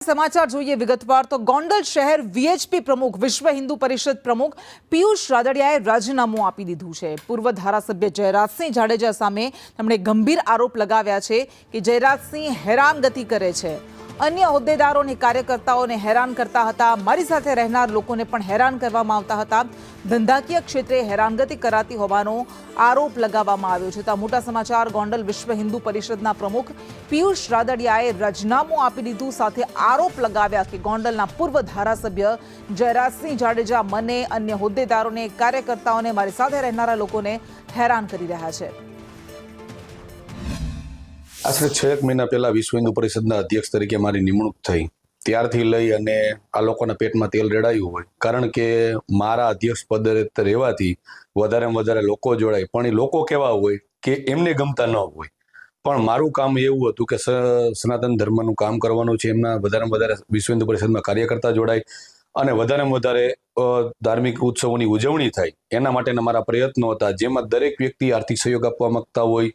समाचार જોઈએ વિગતવાર તો ગોંડલ શહેર વીએચપી પ્રમુખ વિશ્વ હિન્દુ પરિષદ પ્રમુખ પિયુષ રાદડિયાએ રાજીનામું આપી દીધું છે। પૂર્વ ધારાસભ્ય જયરાજસિંહ જાડેજા સામે તેમણે ગંભીર આરોપ લગાવ્યા છે કે જયરાજસિંહ હેરાનગતિ કરે છે, अन्य હોદ્દેદારો અને કાર્યકર્તાઓને હેરાન કરતા હતા, મારી સાથે રહેનાર લોકોને પણ હેરાન કરવામાં આવતા હતા, ધંધાકીય ક્ષેત્રે હેરાનગતિ કરાતી હોવાનો આરોપ લગાવવામાં આવ્યો છે। તો મોટા સમાચાર ગોંડલ વિશ્વ હિન્દુ પરિષદના પ્રમુખ પિયુષ રાદડિયાએ રાજીનામું આપી દીધું, સાથે આરોપ લગાવ્યા કે ગોંડલના પૂર્વ ધારાસભ્ય જયરાજસિંહ જાડેજા મને, અન્ય હોદ્દેદારોને, કાર્યકર્તાઓને, મારી સાથે રહેનારા લોકોને હેરાન કરી રહ્યા છે। આશરે 6 મહિના પહેલા વિશ્વ હિન્દુ પરિષદના અધ્યક્ષ તરીકે મારી નિમણૂક થઈ ત્યારથી લઈ અને આ લોકોના પેટમાં તેલ રેડાયું હોય, કારણ કે મારા અધ્યક્ષ પદે રહેવાથી વધારેમાં વધારે લોકો જોડાય, પણ એ લોકો કેવા હોય કે એમને ગમતા ન હોય, પણ મારું કામ એવું હતું કે સનાતન ધર્મનું કામ કરવાનું છે, એમના વધારેમાં વધારે વિશ્વ હિન્દુ પરિષદમાં કાર્યકર્તા જોડાય અને વધારેમાં વધારે ધાર્મિક ઉત્સવોની ઉજવણી થાય, એના માટેના મારા પ્રયત્નો હતા, જેમાં દરેક વ્યક્તિ આર્થિક સહયોગ આપવા માંગતા હોય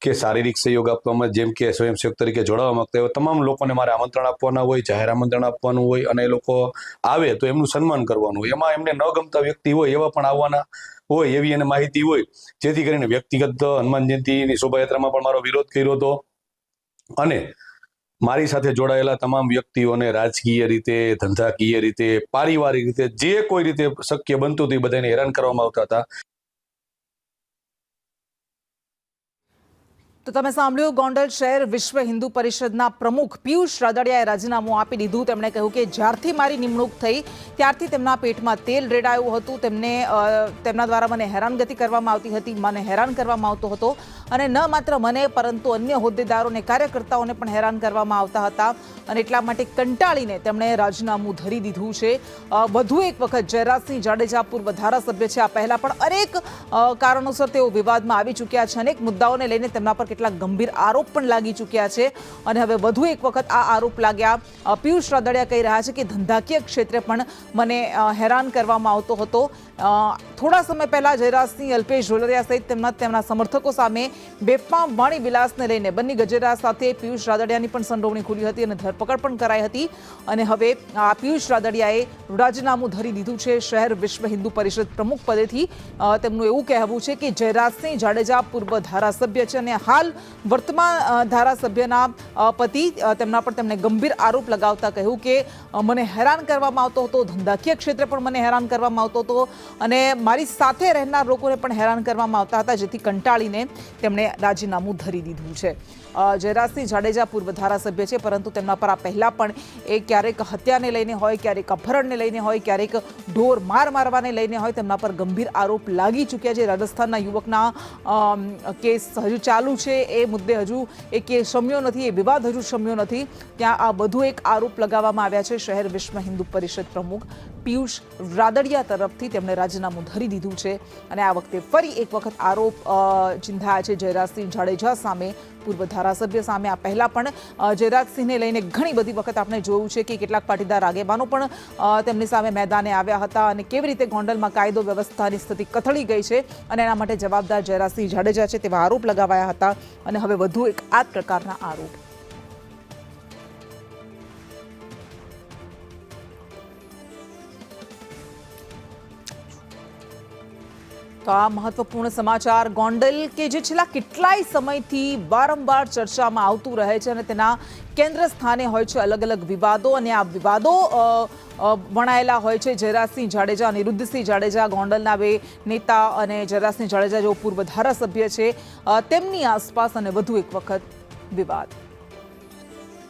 કે શારીરિક સહયોગ આપવામાં, જેમ કે સ્વયંસેવક તરીકે જોડાવા માંગતા હોય, તમામ લોકોને મારે આમંત્રણ આપવાના હોય, જાહેર આમંત્રણ આપવાનું હોય અને એ લોકો આવે તો એમનું સન્માન કરવાનું હોય, એમાં એમને ન ગમતા વ્યક્તિ હોય એવા પણ આવવાના હોય એવી એને માહિતી હોય, જેથી કરીને વ્યક્તિગત હનુમાન જયંતિની શોભાયાત્રામાં પણ મારો વિરોધ કર્યો હતો અને મારી સાથે જોડાયેલા તમામ વ્યક્તિઓને રાજકીય રીતે, ધંધાકીય રીતે, પારિવારિક રીતે, જે કોઈ રીતે શક્ય બનતું હતું એ બધાને હેરાન કરવામાં આવતા હતા। તો તમે સાંભળ્યું, ગોંડલ શહેર વિશ્વ હિન્દુ પરિષદના પ્રમુખ પિયુષ રાદડિયાએ રાજીનામું આપી દીધું। તેમણે કહ્યું કે જ્યારથી મારી નિમણૂક થઈ ત્યારથી તેમના પેટમાં તેલ રેડાયું હતું, તેમના દ્વારા મને હેરાનગતિ કરવામાં આવતી હતી, મને હેરાન કરવામાં આવતો હતો અને ન માત્ર મને પરંતુ અન્ય હોદ્દેદારોને, કાર્યકર્તાઓને પણ હેરાન કરવામાં આવતા હતા અને એટલા માટે કંટાળીને તેમણે રાજીનામું ધરી દીધું છે। વધુ એક વખત જયરાજસિંહ જાડેજા પૂર્વ ધારાસભ્ય છે, આ પહેલા પણ અનેક કારણોસર તેઓ વિવાદમાં આવી ચૂક્યા છે, અનેક મુદ્દાઓને લઈને તેમના પર કેટલાક ગંભીર આરોપ પણ લાગી ચૂક્યા છે અને હવે વધુ એક વખત આ આરોપ લાગ્યા। પિયુષ રાદડિયા કહી રહ્યા છે કે ધંધાકીય ક્ષેત્રે પણ મને હેરાન કરવામાં આવતો હતો। થોડા સમય પહેલા જયરાજસિંહ, અલ્પેશ ઢોલરિયા સહિત તેમના સમર્થકો સામે બેફામ વાણી વિલાસને લઈને બન્ની ગજેરા સાથે પિયુષ રાદડિયાની પણ સંડોવણી ખુલી હતી અને ધરપકડ પણ કરાઈ હતી અને હવે આ પિયુષ રાદડિયાએ રાજીનામું ધરી દીધું છે શહેર વિશ્વ હિન્દુ પરિષદ પ્રમુખ પદેથી। તેમનું એવું કહેવું છે કે જયરાજસિંહ જાડેજા પૂર્વ ધારાસભ્ય છે અને હાલ વર્તમાન ધારાસભ્યના પતિ, તેમના પર તેમણે ગંભીર આરોપ લગાવતા કહ્યું કે મને હેરાન કરવામાં આવતો હતો, ધંધાકીય ક્ષેત્રે પણ મને હેરાન કરવામાં આવતો હતો અને મારી સાથે રહેનાર લોકોને પણ હેરાન કરવામાં આવતા હતા, જેથી કંટાળીને તેમણે રાજીનામું ધરી દીધું છે। જયરાજસિંહ જાડેજા પૂર્વ ધારાસભ્ય છે, પરંતુ તેમના પર આ પહેલા પણ એ ક્યારેક હત્યાને લઈને હોય, ક્યારેક અપહરણને લઈને હોય, ક્યારેક ઢોર મારવાને લઈને હોય, તેમના પર ગંભીર આરોપ લાગી ચૂક્યા છે। રાજસ્થાનના યુવકના કેસ હજુ ચાલુ છે, એ મુદ્દે હજુ એ કેસ શમ્યો નથી, એ વિવાદ હજુ શમ્યો નથી, ત્યાં આ વધુ એક આરોપ લગાવવામાં આવ્યા છે શહેર વિશ્વ હિન્દુ પરિષદ પ્રમુખ પિયુષ રાદડિયા તરફથી। તેમણે રાજીનામું ધરી દીધું છે અને આ વખતે ફરી એક વખત આરોપ ચિંધાયા છે જયરાજસિંહ જાડેજા સામે, પૂર્વ ધારાસભ્ય સામે। આ પહેલા પણ જયરાજસિંહને લઈને ઘણી બધી વખત આપણે જોયું છે કે કેટલાક પાટીદાર આગેવાનો પણ તેમની સામે મેદાને આવ્યા હતા અને કેવી રીતે ગોંડલમાં કાયદો વ્યવસ્થાની સ્થિતિ કથળી ગઈ છે અને એના માટે જવાબદાર જયરાજસિંહ જાડેજા છે તેવા આરોપ લગાવાયા હતા અને હવે વધુ એક આ પ્રકારના આરોપ। તો આ મહત્વપૂર્ણ સમાચાર ગોંડલ કે જે છેલ્લા કેટલાય સમયથી વારંવાર ચર્ચામાં આવતું રહે છે અને તેના કેન્દ્ર સ્થાને હોય છે અલગ અલગ વિવાદો અને આ વિવાદો વણાયેલા હોય છે જયરાજસિંહ જાડેજા, અનિરુદ્ધસિંહ જાડેજા, ગોંડલના બે નેતા અને જયરાજસિંહ જાડેજા જેઓ પૂર્વ ધારાસભ્ય છે તેમની આસપાસ અને વધુ એક વખત વિવાદ।